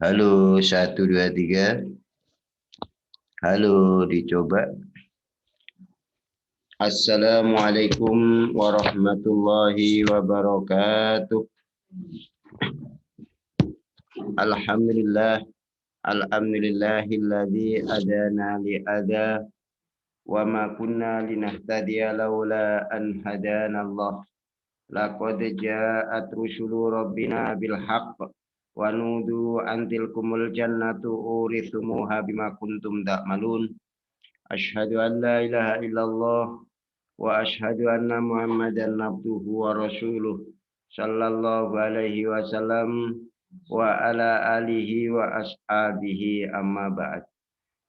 Halo, 1, 2, 3. Halo, dicoba. Assalamualaikum warahmatullahi wabarakatuh. Alhamdulillah. Alhamdulillahilladzi adana li'adha. Wa ma kunna linahtadiya laula an hadana Allah. Laqad ja'at rusulu rabbina bil haqq. Wa nudu antilkumul jannatu urithumuha bima kuntum ta'malun. Asyhadu an la ilaha illallah wa asyhadu anna Muhammadan abduhu wa rasuluh sallallahu alaihi wasallam wa ala alihi wa ashabihi amma ba'd.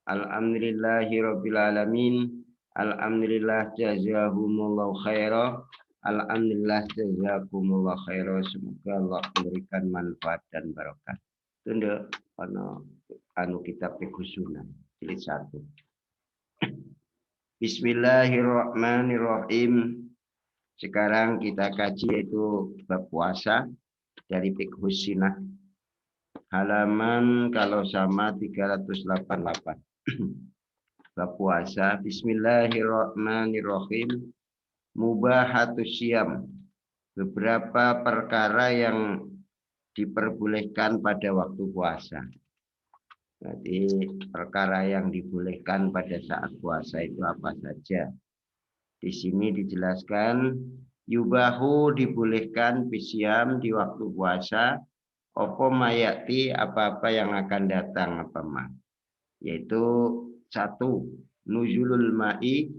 Alhamdulillahi rabbil alamin. Alhamdulillah jazakumullahu khaira. Alhamdulillah jazakumullahu khaira. Semoga Allah memberikan manfaat dan barokah. Tunda anu kitab Sunan jilid 1. Bismillahirrahmanirrahim. Sekarang kita kaji yaitu bab puasa dari Fiqhus Sunnah. Halaman kalau sama 388. Bab puasa. Bismillahirrahmanirrahim. Mubahatus syiyam. Beberapa perkara yang diperbolehkan pada waktu puasa. Jadi perkara yang dibolehkan pada saat puasa itu apa saja? Di sini dijelaskan yubahu dibolehkan bisyam di waktu puasa opo mayati apa-apa yang akan datang apa mah. Yaitu 1 nuzulul ma'i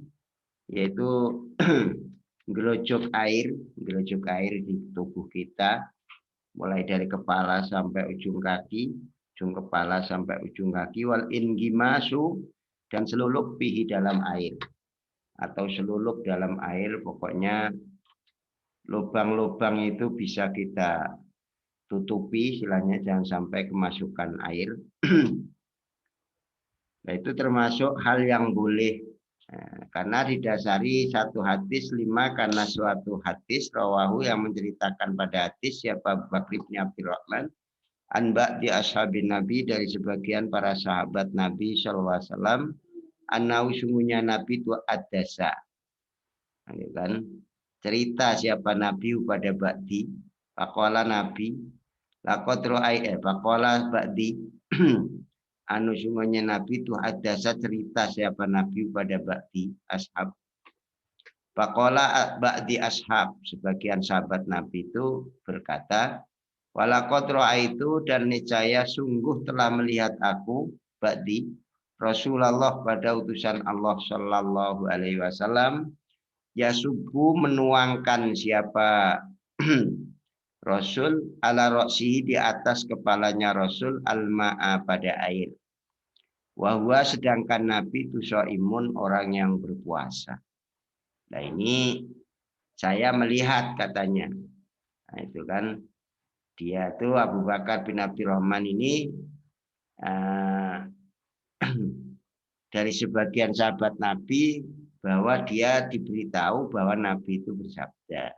yaitu gelojok air di tubuh kita mulai dari kepala sampai ujung kaki. Ujung kepala sampai ujung kaki wal ingimasu dan selulup pihi dalam air atau selulup dalam air, pokoknya lubang-lubang itu bisa kita tutupi istilahnya, jangan sampai kemasukan air. Nah, itu termasuk hal yang boleh karena didasari satu hadis 5 karena suatu hadis rawahu yang menceritakan pada hadis siapa Bakri bin Abdurrahman anba di ashabin Nabi dari sebagian para sahabat Nabi SAW anau sungguhnya Nabi itu adasa kan cerita siapa Nabi pada ba'di pakola Nabi lakot ro'ai pakola ba'di anu sungguhnya Nabi itu adasa cerita siapa Nabi pada ba'di ashab pakola ba'di ashab sebagian sahabat Nabi itu berkata walaqad ra'aitu dan niscaya sungguh telah melihat aku ba'di Rasulullah pada utusan Allah sallallahu alaihi wasallam yasubbu menuangkan siapa Rasul ala ra'sihi di atas kepalanya Rasul al-ma'a pada air. Wahwa sedangkan Nabi itu shaimun orang yang berpuasa. Nah ini saya melihat katanya. Nah itu kan dia tuh Abu Bakar bin Abdurrahman ini dari sebagian sahabat Nabi bahwa dia diberitahu bahwa Nabi itu bersabda.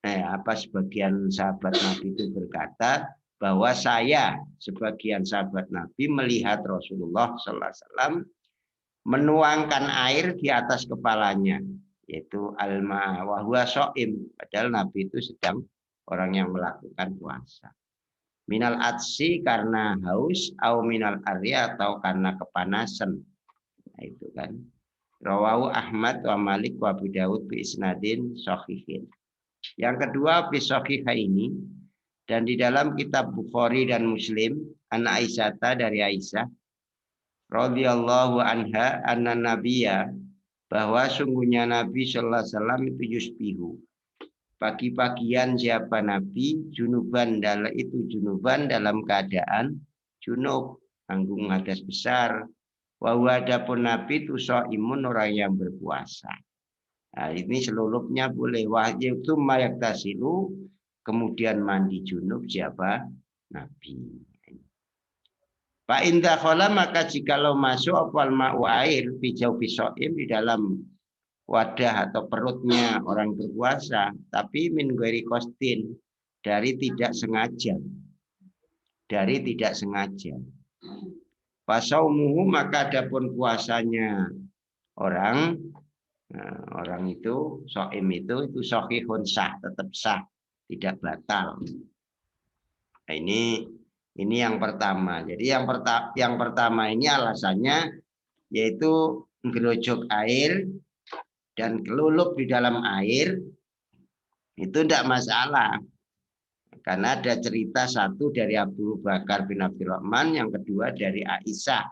Apa sebagian sahabat Nabi itu berkata bahwa saya sebagian sahabat Nabi melihat Rasulullah Sallallahu Alaihi Wasallam menuangkan air di atas kepalanya, yaitu alma wahwa soim, padahal Nabi itu sedang orang yang melakukan puasa. Minal atsi karena haus, atau minal arya atau karena kepanasan. Nah, itu kan. Rawahu Ahmad wa Malik wa Abu Dawud bi isnadin sahihin. Yang kedua bi sahihaini dan di dalam kitab Bukhari dan Muslim an Aisyah dari Aisyah radhiyallahu anha anna nabiyya bahwa sungguhnya Nabi sallallahu alaihi wasallam itu yusbihu pagi-pagian siapa Nabi junuban dalam keadaan junub tanggung hadas besar bahwa adapun Nabi itu shaimun orang yang berpuasa. Nah, ini selulupnya boleh wahyu itu mayak tasilu kemudian mandi junub siapa Nabi. Pak indah khala maka jikalau masuk apal ma'u air bijau bisoim di dalam wadah atau perutnya orang berpuasa, tapi min ghairi qasdin dari tidak sengaja. dari tidak sengaja. Fasaumuhu, maka adapun puasanya orang, orang itu shaim itu shahihun sah, tetap sah, tidak batal. Nah, ini yang pertama. Jadi yang pertama ini alasannya yaitu gerojok air dan kelulup di dalam air itu tidak masalah. Karena ada cerita satu dari Abu Bakar bin Abdurrahman, yang kedua dari Aisyah,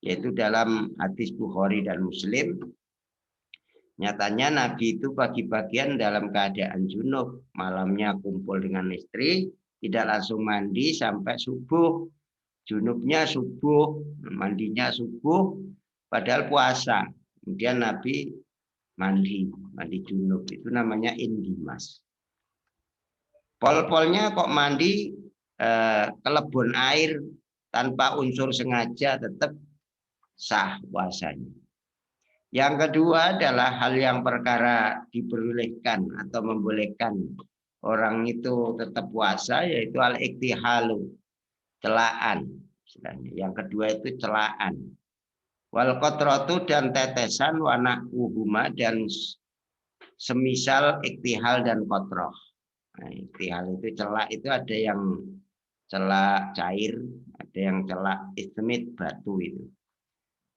yaitu dalam hadis Bukhari dan Muslim. Nyatanya Nabi itu pagi-pagian dalam keadaan junub, malamnya kumpul dengan istri, tidak langsung mandi sampai subuh. Junubnya subuh, mandinya subuh, padahal puasa. Kemudian Nabi mandi junub, itu namanya indimas. Pol-polnya kok mandi kelebon air tanpa unsur sengaja, tetap sah puasanya. Yang kedua adalah hal yang perkara diperbolehkan atau membolehkan orang itu tetap puasa, yaitu al-iktihalu, celaan. Yang kedua itu celaan. Wal qatratu, dan tetesan, wa nahwuhuma, dan semisal iktihal dan qatrah. Nah, iktihal itu celak, itu ada yang celak cair, ada yang celak istimit, batu itu.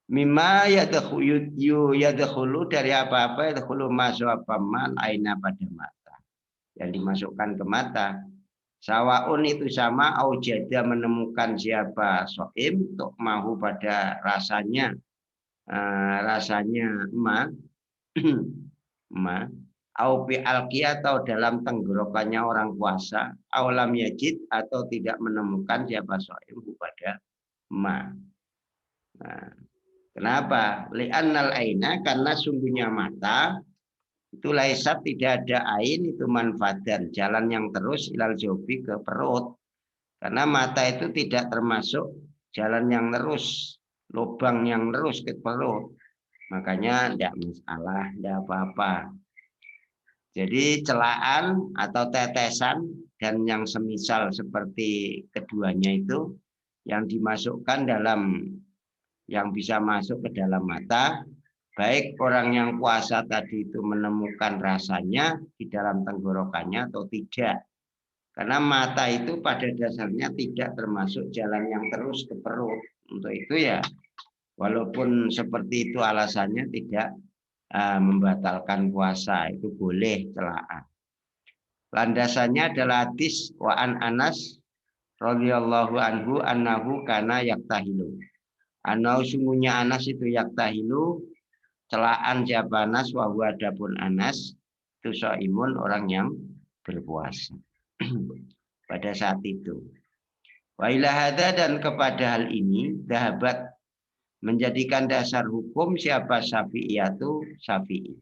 Mimma yadkhulu, dari apa-apa yadkhulu masuk apa mal aina, pada mata, yang dimasukkan ke mata. Sawaun, itu sama, aujada, menemukan siapa soim untuk mahu pada rasanya, rasanya ma ma au bi alqi, atau dalam tenggorokannya orang puasa, aulam yajid, atau tidak menemukan siapa soim pada ma. Nah, kenapa? Li'annal aina, karena sungguhnya mata itu laisat, tidak ada ain, itu manfaatan, jalan yang terus ilal jobi, ke perut. Karena mata itu tidak termasuk jalan yang terus, lubang yang terus ke perut. Makanya tidak masalah, tidak apa-apa. Jadi celaan atau tetesan dan yang semisal seperti keduanya itu yang dimasukkan dalam, yang bisa masuk ke dalam mata, baik orang yang puasa tadi itu menemukan rasanya di dalam tenggorokannya atau tidak. Karena mata itu pada dasarnya tidak termasuk jalan yang terus ke perut. Untuk itu ya, walaupun seperti itu alasannya tidak membatalkan puasa, itu boleh celaan. Landasannya adalah hadis wa an Anas radhiyallahu anhu annahu kana yaktahilu. Anau, sungguhnya Anas itu yaktahilu, celaan siapa Anas, wa huwa, adapun Anas itu shaimun, orang yang berpuasa pada saat itu. Wa ila hadza, dan kepada hal ini dahabat, menjadikan dasar hukum siapa Syafi'iyatu, Syafi'i.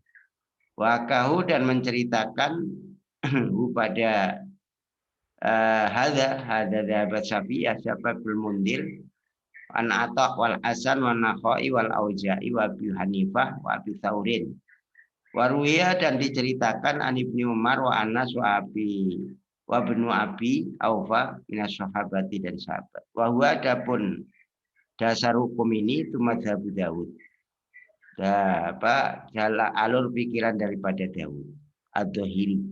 Wakahu, dan menceritakan pada hadza dahabat Syafi'iyah siapa bil Mundir an Atha wal Hasan wa Nakhai wal Auza'i wa Abi Hanifah wa Abi Tsaurin. Waruya, dan diceritakan an Ibnu Umar wa Anas wa Abi wa Ibnu Abi Aufa minas sahabati, dan sahabat. Wa huwa, adapun dasar hukum ini itu mazhab Daud. Jalan alur pikiran daripada Daud ad-Dhahiri.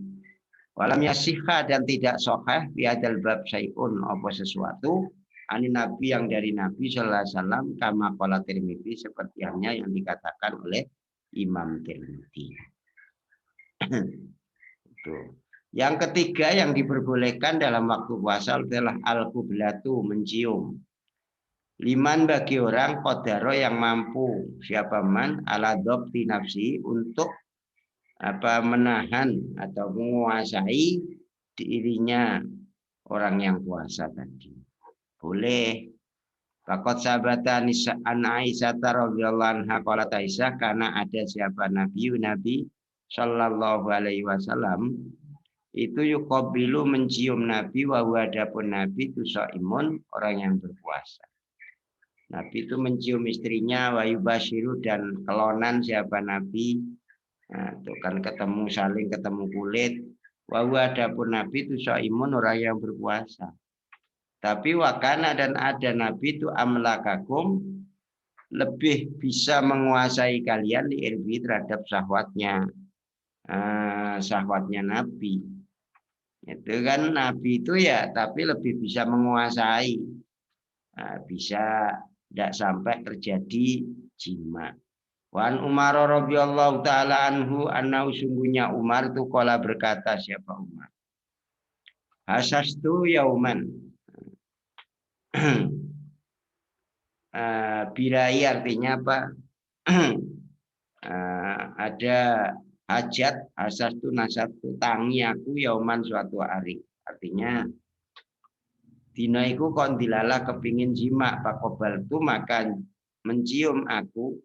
Walam yasihha, dan tidak sahih biadal bab syai'un, apa sesuatu ani Nabi, yang dari Nabi sallallahu alaihi wasallam, kama qala Tirmidzi, seperti halnya yang dikatakan oleh Imam Tirmidzi. Yang ketiga yang diperbolehkan dalam waktu puasa adalah al-qiblatu, mencium. Liman, bagi orang qadaro, yang mampu, siapa man ala dhabti nafsi, untuk menahan atau menguasai dirinya orang yang puasa tadi. Boleh. Faqad sabata an Aisyah radhiyallahu anha qalat Aisyah, karena ada siapa Nabi sallallahu alaihi wasallam itu yuqabilu, mencium Nabi, wa huwa, adapun Nabi itu shaimun, orang yang berpuasa. Nabi itu mencium istrinya, wa yubashiru, dan kelonan siapa Nabi. Nah, itu kan saling ketemu kulit. Wa huwa, adapun Nabi itu shaimun, orang yang berpuasa. Tapi wakana dan ada nabi itu amlakakum lebih bisa menguasai kalian di irbi terhadap syahwatnya. Syahwatnya nabi. Itu kan nabi itu ya tapi lebih bisa menguasai. Bisa tidak sampai terjadi jima. Wan Umar radhiyallahu taala anhu anna sungguhnya Umar itu kala berkata siapa Umar. Hasastu yauman. Birai artinya apa? Ada hajat, hasastu nasatu tangi aku yauman suatu hari. Artinya dina iku kon dilala kepingin jima pakobal tu maka mencium aku.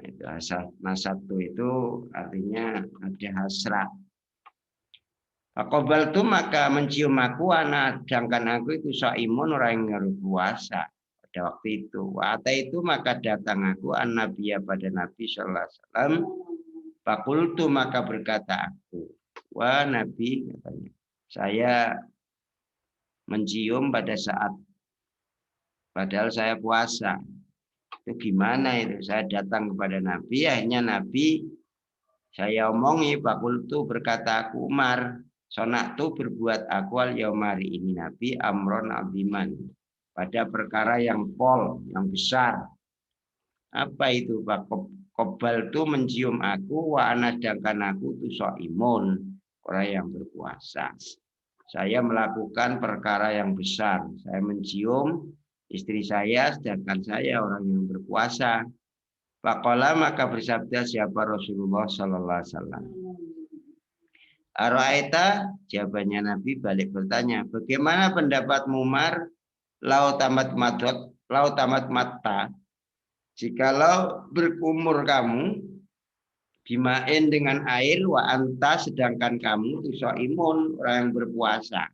Itu nasatu itu artinya ada hasrat. Pakobal tu maka mencium aku anak sedangkan aku itu saimun orang yang berpuasa pada waktu itu. Wata itu maka datang aku an nabiya pada Nabi sallallahu alaihi wasallam. Fakultu maka berkata aku, wah Nabi katanya, saya mencium pada saat padahal saya puasa. Itu gimana itu? Saya datang kepada Nabi, akhirnya Nabi saya omongi, fakultu berkata aku Umar, sonaktu berbuat aku al yaumari ini Nabi amron abiman pada perkara yang pol, yang besar. Apa itu Pak? Kobal itu mencium aku, wa sedangkan aku itu so'imun, orang yang berpuasa. Saya melakukan perkara yang besar. Saya mencium istri saya, sedangkan saya orang yang berpuasa. Faqala maka bersabda siapa Rasulullah Sallallahu Alaihi Wasallam. Araita jawabannya Nabi balik bertanya, bagaimana pendapatmu Umar? Lau tamat mata. Jikalau berkumur kamu dimain dengan air wa anta sedangkan kamu itu imun orang yang berpuasa.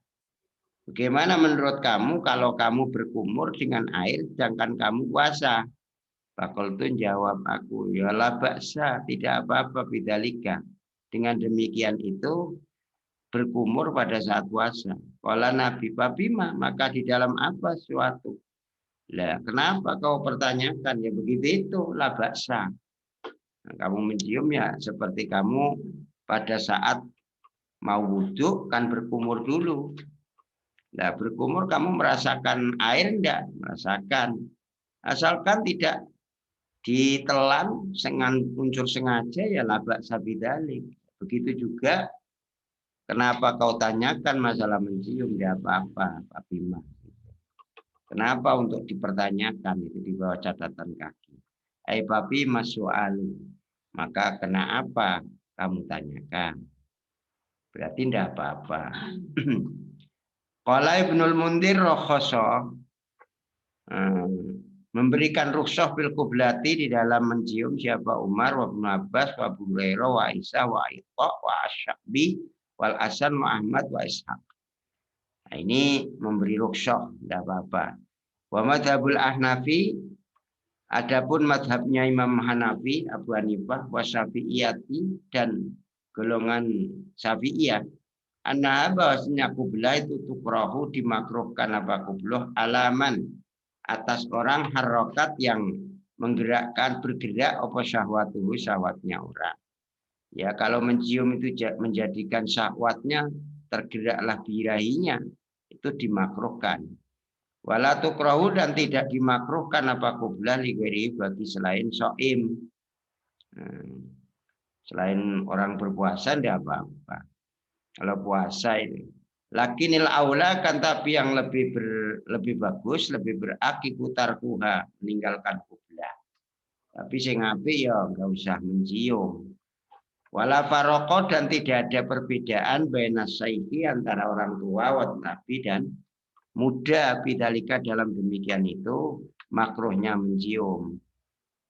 Bagaimana menurut kamu kalau kamu berkumur dengan air sedangkan kamu puasa? Fakultun jawab aku, ya la baksa, tidak apa-apa bidalika. Dengan demikian itu berkumur pada saat puasa. Kala Nabi Babima, maka di dalam apa suatu? Lah, kenapa kau pertanyakan? Ya begitu itu, la baksa. Nah, kamu mencium ya seperti kamu pada saat mau wudhu kan berkumur dulu. Nah, berkumur kamu merasakan air enggak? Merasakan. Asalkan tidak ditelan dengan unsur sengaja ya labak sabidalik. Begitu juga kenapa kau tanyakan masalah mencium ya apa-apa Pak Bima. Kenapa untuk dipertanyakan itu di bawah catatan kaki. Papi masu'alu. Maka kenapa kamu tanyakan? Berarti tidak apa-apa. Qala Ibnul Mundhir rakhoso memberikan rukhsah bil kublati di dalam mencium siapa Umar wa Ibnu Abbas wa Abu Hurairah wa Isa wa Itha wa Asy-Sya'bi wal Hasan wa Ahmad wa Ishaq. Nah, ini memberi rukhsah tidak apa-apa. Wa madhabul Ahnafi adapun madhabnya Imam Hanafi Abu Hanifah wa Syafi'iyati dan golongan Syafi'iyah anna bahwasanya kublah itu tukrahu dimakruhkan apa kublah alaman atas orang harokat yang menggerakkan bergerak apa syahwatuhu syahwatnya orang. Ya kalau mencium itu menjadikan syahwatnya tergeraklah birahinya itu dimakruhkan. Wala tukrahu dan tidak dimakruhkan apa kublah lighairi bagi selain soim. Selain orang berpuasa tidak apa-apa. Kalau puasa ini. Lakinil aula kan tapi yang lebih bagus, lebih berakiku tarkuha meninggalkan kublah. Tapi sing apik ya enggak usah mencium. Wala faroko dan tidak ada perbedaan baina saiki antara orang tua wa nabi dan muda bidalika dalam demikian itu makruhnya mencium.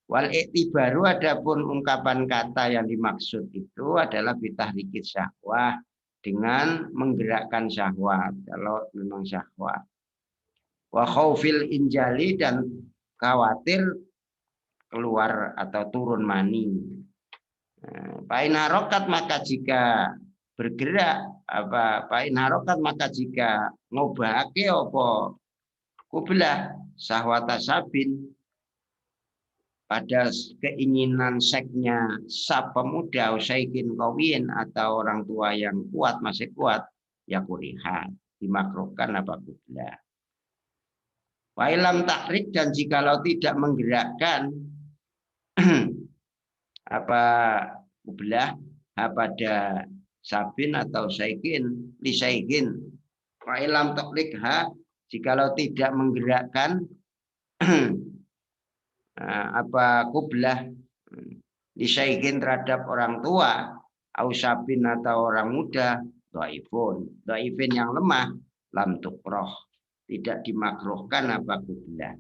Wal iktibaru adapun ungkapan kata yang dimaksud itu adalah bitahrikit syahwah dengan menggerakkan syahwat kalau memang syahwat. Wa khaufil injali dan khawatir keluar atau turun mani. Paina rokat maka jika bergerak Pain harokat maka jika ngobahake apa kublah sahwata sabin pada keinginan seksnya sab pemuda usaikin kawin atau orang tua yang kuat masih kuat ya kurihat dimakruhkan apa kublah. Wailam takrik dan jikalau tidak menggerakkan kublah pada sabin atau saikin lisaikin. Wailam takrik jikalau tidak menggerakkan kublah disaikin terhadap orang tua ausabin atau orang muda dhaifin yang lemah lam tukroh tidak dimakruhkan kublah.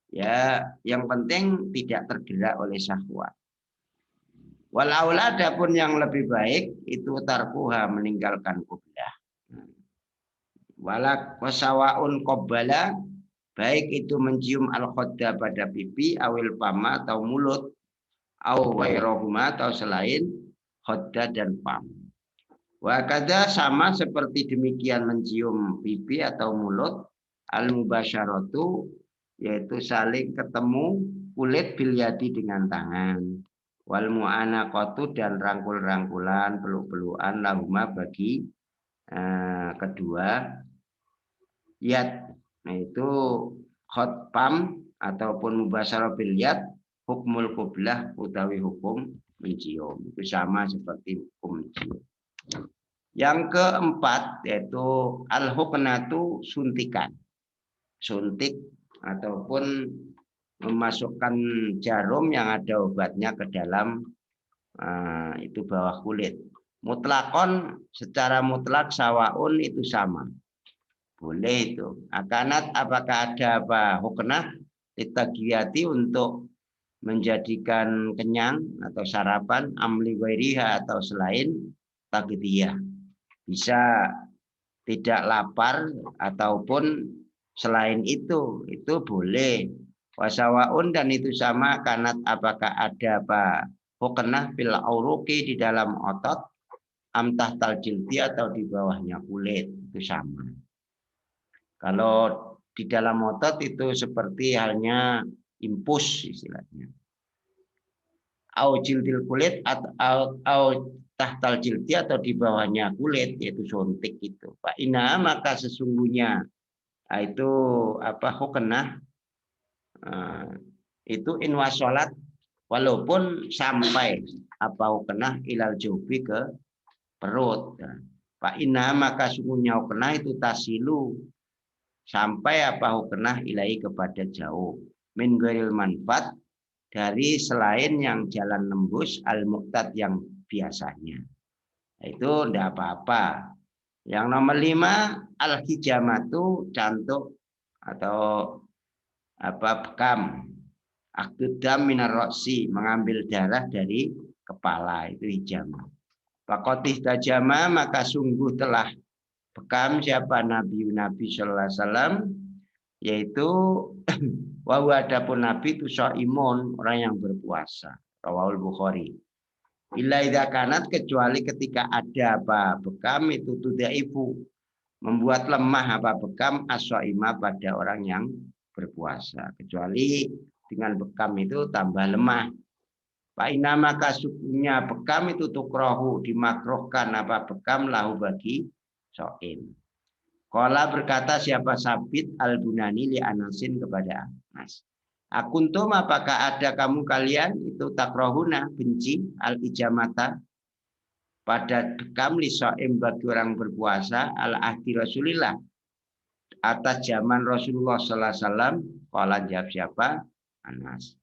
Ya, yang penting tidak tergerak oleh syahwat. Wal aula adapun yang lebih baik itu tarkuha meninggalkan kublah. Walak wasawaun qabbala baik itu mencium al-khodda pada pipi, awil pama atau mulut, au wairohuma atau selain khodda dan pam. Wakada sama seperti demikian mencium pipi atau mulut, al-mubasyaratu yaitu saling ketemu kulit bilyadi dengan tangan. Wal mu'anaqatu dan rangkul-rangkulan, peluk-pelukan lahuma bagi kedua yad. Nah itu khotpam ataupun mubasyarah bil yad hukmul qublah utawi hukum mencium. Itu sama seperti hukum mencium. Yang keempat yaitu al-huknatu suntikan. Suntik ataupun memasukkan jarum yang ada obatnya ke dalam itu bawah kulit. Mutlakon secara mutlak sawaun itu sama. Boleh itu. Akanat apakah ada huknah litagiyati untuk menjadikan kenyang atau sarapan amli wairiha atau selain tagdiyah. Bisa tidak lapar ataupun selain itu boleh. Wasawaun dan itu sama kanat apakah ada huknah fil auruki di dalam otot amtah taljilti atau di bawahnya kulit itu sama. Kalau di dalam otot itu seperti halnya impus istilahnya. Au jildil kulit atau tahtal jildi atau di bawahnya kulit yaitu suntik itu. Pak Ina maka sesungguhnya itu huknah itu inwasolat walaupun sampai huknah ilal jubi ke perut. Pak Ina maka sesungguhnya huknah itu tasilu sampai huknah ilai kepada jauh min ghairil manfaat dari selain yang jalan nembus al-muqtad yang biasanya. Itu tidak apa-apa. Yang nomor 5 al-hijamatu cantuk atau bekam. Akdudam minar roksi mengambil darah dari kepala itu hijamah. Faqatih tajama maka sungguh telah bekam siapa Nabi sallallahu alaihi wasallam yaitu wa adapun Nabi itu shaimun orang yang berpuasa. Rawahul Bukhari. Illa idza kanat kecuali ketika ada bekam itu tudaifu membuat lemah bekam as-shaima pada orang yang berpuasa. Kecuali dengan bekam itu tambah lemah. Fa inna maka sukunya bekam itu tukrahu dimakruhkan bekam lahu bagi shaim. Qala berkata siapa Sabit al-Bunani li Anasin kepada Anas. Akuntum apakah ada kamu kalian itu takrahuna benci al-ijamata pada bekam li shaim bagi orang berpuasa ala ahdi Rasulillah atas zaman Rasulullah sallallahu alaihi wasallam. Qala jawab siapa? Anas.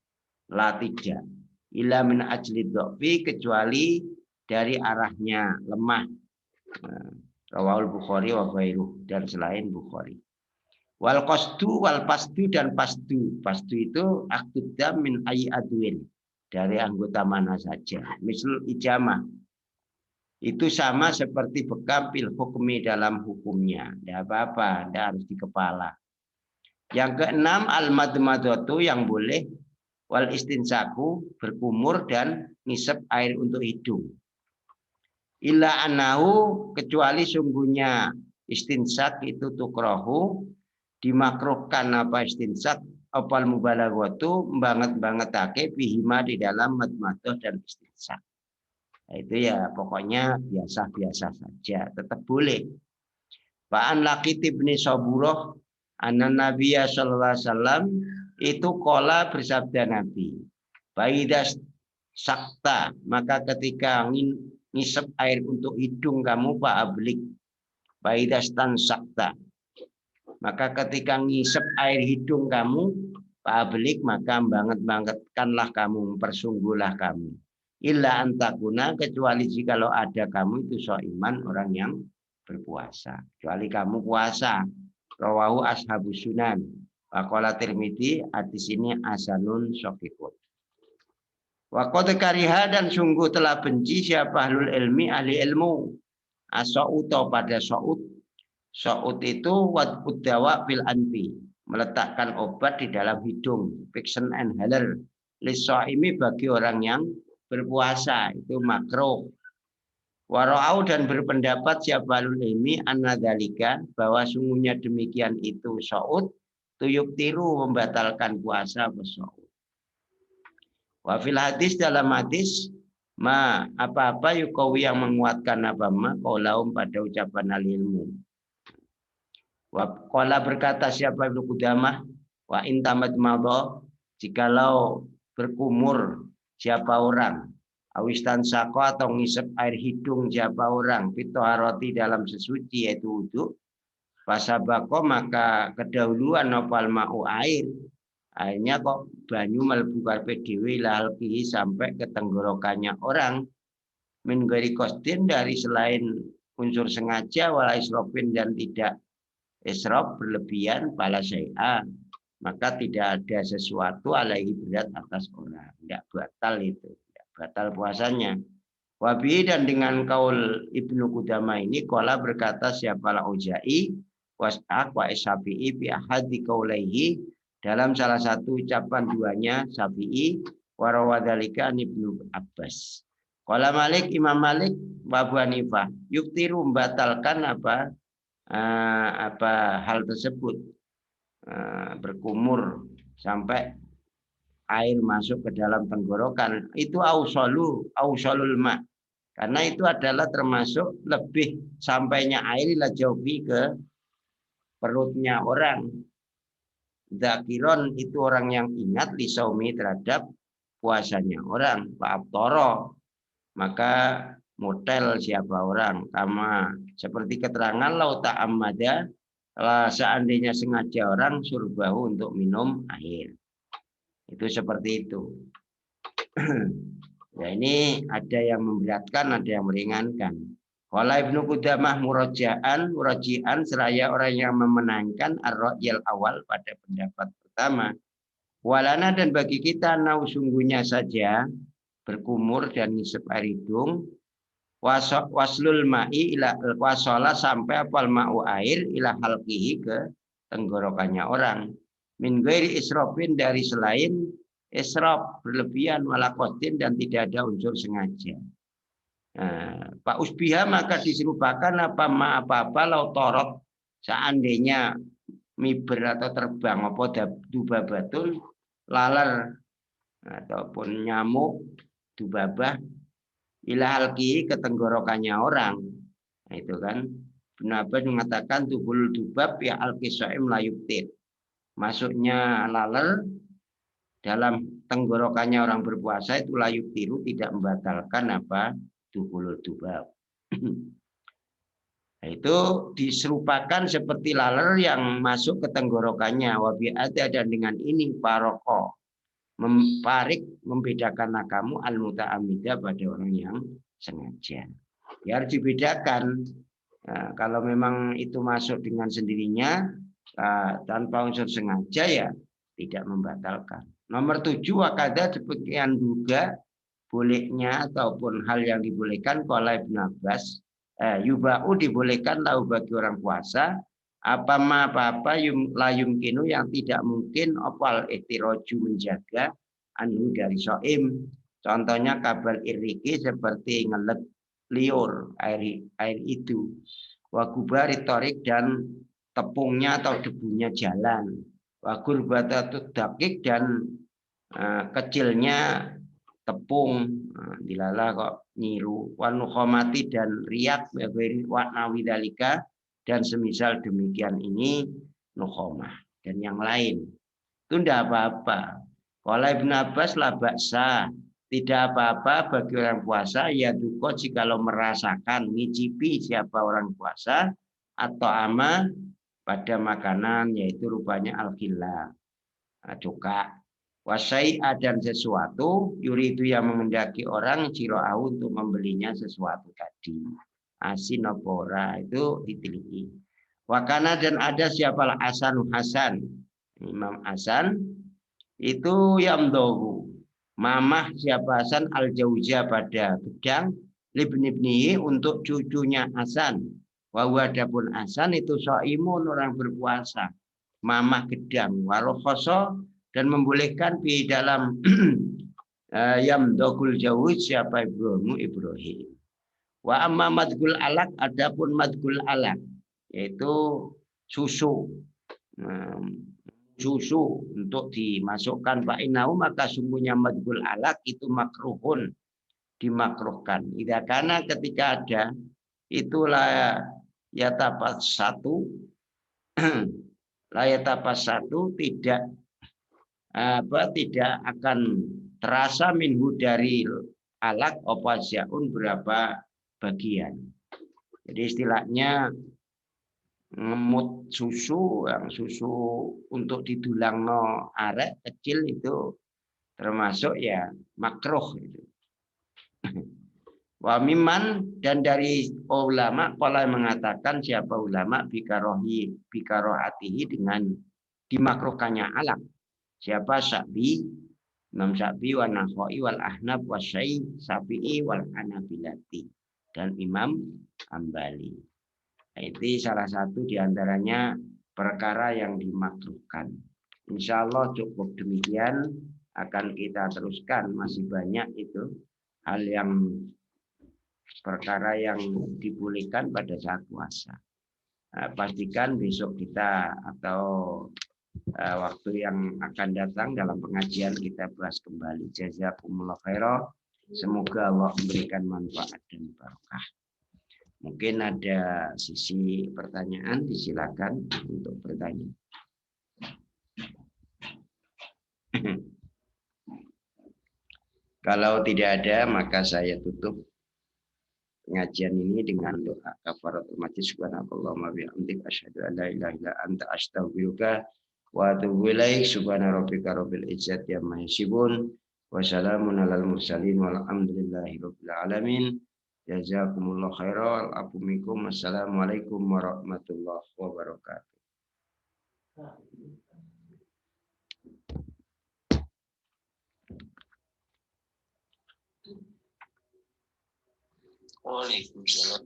La tidak. Illa min ajli dhafi kecuali dari arahnya lemah. Rawahul Bukhari wa ghairuh dan selain Bukhari. Wal qasdu wal pasdu dan pasdu. Pasdu itu akdudam min ayyi adwin dari anggota mana saja. Misal ijamah. Itu sama seperti bekam fil hukmi dalam hukumnya. Tidak apa-apa, tidak harus di kepala. Yang keenam al-madmadatu yang boleh wal istinsaku berkumur dan ngisep air untuk hidung. Illa anahu, kecuali sungguhnya istinsak itu tukrohu, dimakruhkan apa istinsak, opal mubalaghatu banget-bangetake bihima di dalam madmadah dan istinsak. Nah, itu ya pokoknya biasa-biasa saja, tetap boleh. Ba'an Laqit ibn Saburah anna Nabiya sallallahu alaihi wasallam itu qala bersabda Nabi. Baidas sakta, maka ketika ngisep air untuk hidung kamu Pak Ablik. Baidas tan sakta, maka ketika ngisep air hidung kamu Pak Ablik, maka banget-bangetkanlah kamu, persungguhlah kamu. Illa antakuna, kecuali jikalau ada kamu itu soiman, orang yang berpuasa. Kecuali kamu puasa. Rawahu ashabu sunan. Waqala Tirmidzi, hadis ini hasanun shahihun. Wa qad kariha, dan sungguh telah benci siapa ahlul ilmi, ahli ilmu. As-sa'ud pada sa'ud. Sa'ud itu wad'ud dawa fil anfi, meletakkan obat di dalam hidung, fiction and healer. Lis-shaimi, bagi orang yang berpuasa, itu makruh. Wara'au, dan berpendapat siapa ahlul ilmi annadzalika, bahwa sungguhnya demikian itu sa'ud tuyuk tiru, membatalkan puasa Sa'ud. Wa fil hadis, dalam hadis, ma apa-apa yukawi yang menguatkan apa ma qaulaum pada ucapan al-ilmu. Wa qala, berkata siapa Ibnu Qudamah, wa in tamat madha, jikalau berkumur siapa orang, awistan sako, atau ngisep air hidung siapa orang, fitoharoti, dalam sesuci yaitu wudu, pasabako, maka kedahuluan nopal ma'u air, akhirnya kok banyu mlebu karepe dhewe lalki sampai ke tenggorokannya orang, min ghairi qasdin, dari selain unsur sengaja, wala isrofin, dan tidak isrof berlebihan, pala syai'a, maka tidak ada sesuatu alaihi, berat atas orang, tidak batal itu, tidak batal puasanya. Wabi, dan dengan kaul Ibnu Qudamah ini, qala berkata siapa al-Auza'i was'aq wa Syafi'i bi ahadi qaulaihi, dalam salah satu ucapan duanya Syafi'i, warawadhalika Ibnu Abbas. Qala Malik, Imam Malik wa Abu Hanifah, yuktiru, membatalkan apa hal tersebut, berkumur sampai air masuk ke dalam tenggorokan, itu ausolul ma, karena itu adalah termasuk lebih sampainya air ila jauhi, ke perutnya orang. Zakiron, itu orang yang ingat, lisaumi, terhadap puasanya orang, fa'abtoro, maka motel siapa orang, kama, seperti keterangan lau ta'ammada, seandainya sengaja orang surbahu, untuk minum air. Itu seperti itu. Ya, ini ada yang memberatkan, ada yang meringankan. Qala Ibnu Qudamah muraji'an, seraya orang yang memenangkan ar-ra'yal awal, pada pendapat pertama. Walana, dan bagi kita, nau sungguhnya saja berkumur dan ngisep air hidung, waslul ma'i ila wasola, sampai apal ma'u air ila halqihi, ke tenggorokannya orang, min ghairi israfin, dari selain israf berlebihan, wala qasdin, dan tidak ada unsur sengaja. Pak Usbiha, maka diserupakan apa-apa lau torot, seandainya miber atau terbang apa dubabatun, laler ataupun nyamuk, dubabah, ila halki, ke tenggorokannya orang. Nah, itu kan Ibnu mengatakan tubul dubab ya al-qisaim layuktir, masuknya laler dalam tenggorokannya orang berpuasa itu layuktiru, tidak membatalkan apa tubul dubab. Nah, itu diserupakan seperti laler yang masuk ke tenggorokannya. Wabi'ata, dan dengan ini paroko, membedakan kamu al-muta'amida, pada orang yang sengaja. Ya, harus dibedakan. Nah, kalau memang itu masuk dengan sendirinya tanpa unsur sengaja, ya tidak membatalkan. Nomor 7, wakada, demikian juga bolehnya ataupun hal yang dibolehkan oleh Ibnu Abbas, yuba'u, dibolehkan lahu, bagi orang puasa, apa-apa layumkinu, yang tidak mungkin opal ihtiraju, menjaga anhu, dari soim. Contohnya kabal iriki, seperti ngelet liur air itu. Wa gubari torik dan tepungnya atau debunya jalan. Wa gurbatatut dakik dan kecilnya tepung. Dilala kok nyiru. Wa nukhomati dan riak wa nawidalika dan semisal demikian ini nukhomah dan yang lain. Itu tidak apa-apa. Kalau Ibn Abbas la baksa, tidak apa-apa bagi orang puasa ya duko jikalau merasakan ngicipi siapa orang puasa atau ama pada makanan yaitu rupanya al-khillah, cuka. Wasai dan sesuatu yuri itu yang mengendaki orang ciro'au untuk membelinya sesuatu tadi. Asin opora itu diteliti. Wakana dan ada siapalah Hasan Imam Hasan itu yamdohu mamah siapa Hasan al-Jauzah pada pedang libni untuk cucunya Hasan. Bahwa adapun Hasan itu soimun orang berpuasa. Mamah gedang warokoso dan membolehkan di dalam yamdogul Jauz siapa Ibrahim. Wa amma madgul alak adapun madgul alak yaitu susu. Susu untuk dimasukkan fa'inau maka sungguhnya madgul alak itu makruhun dimakruhkan. Tidak karena ketika ada itulah ya tapas satu layatapas satu tidak akan terasa minhu dari alak opasyaun berapa bagian. Jadi istilahnya ngemut susu, yang susu untuk didulang no arek kecil itu termasuk ya makruh itu. Wa miman dan dari ulama pola mengatakan siapa ulama bikarohatihi dengan dimakruhkannya alak. Siapa Syafi'i, Imam Syafi'i wa Nakhai wal Ahnaf wa Syafi'i wal Hanabilati dan Imam Hambali. Itu salah satu diantaranya perkara yang dimakruhkan. Insya Allah cukup demikian. Akan kita teruskan masih banyak itu hal yang perkara yang dibolehkan pada saat puasa. Pastikan besok kita atau waktu yang akan datang dalam pengajian kita bahas kembali. Jazakumullah khairan. Semoga Allah memberikan manfaat dan barokah. Mungkin ada sisi pertanyaan, disilakan untuk bertanya. Kalau tidak ada, maka saya tutup pengajian ini dengan doa kafaratul majlis. Subhanallahumma bihamdik asyhadu an la ilaha illa anta astaghfiruka wa atubu ilaik. Subhana rabbika rabbil izzati amma yasifun wa salamun alal mursalin walhamdulillahi rabbil alamin. Jazakumullah khairan. Assalamualaikum warahmatullahi wabarakatuh. Waalaikumsalam.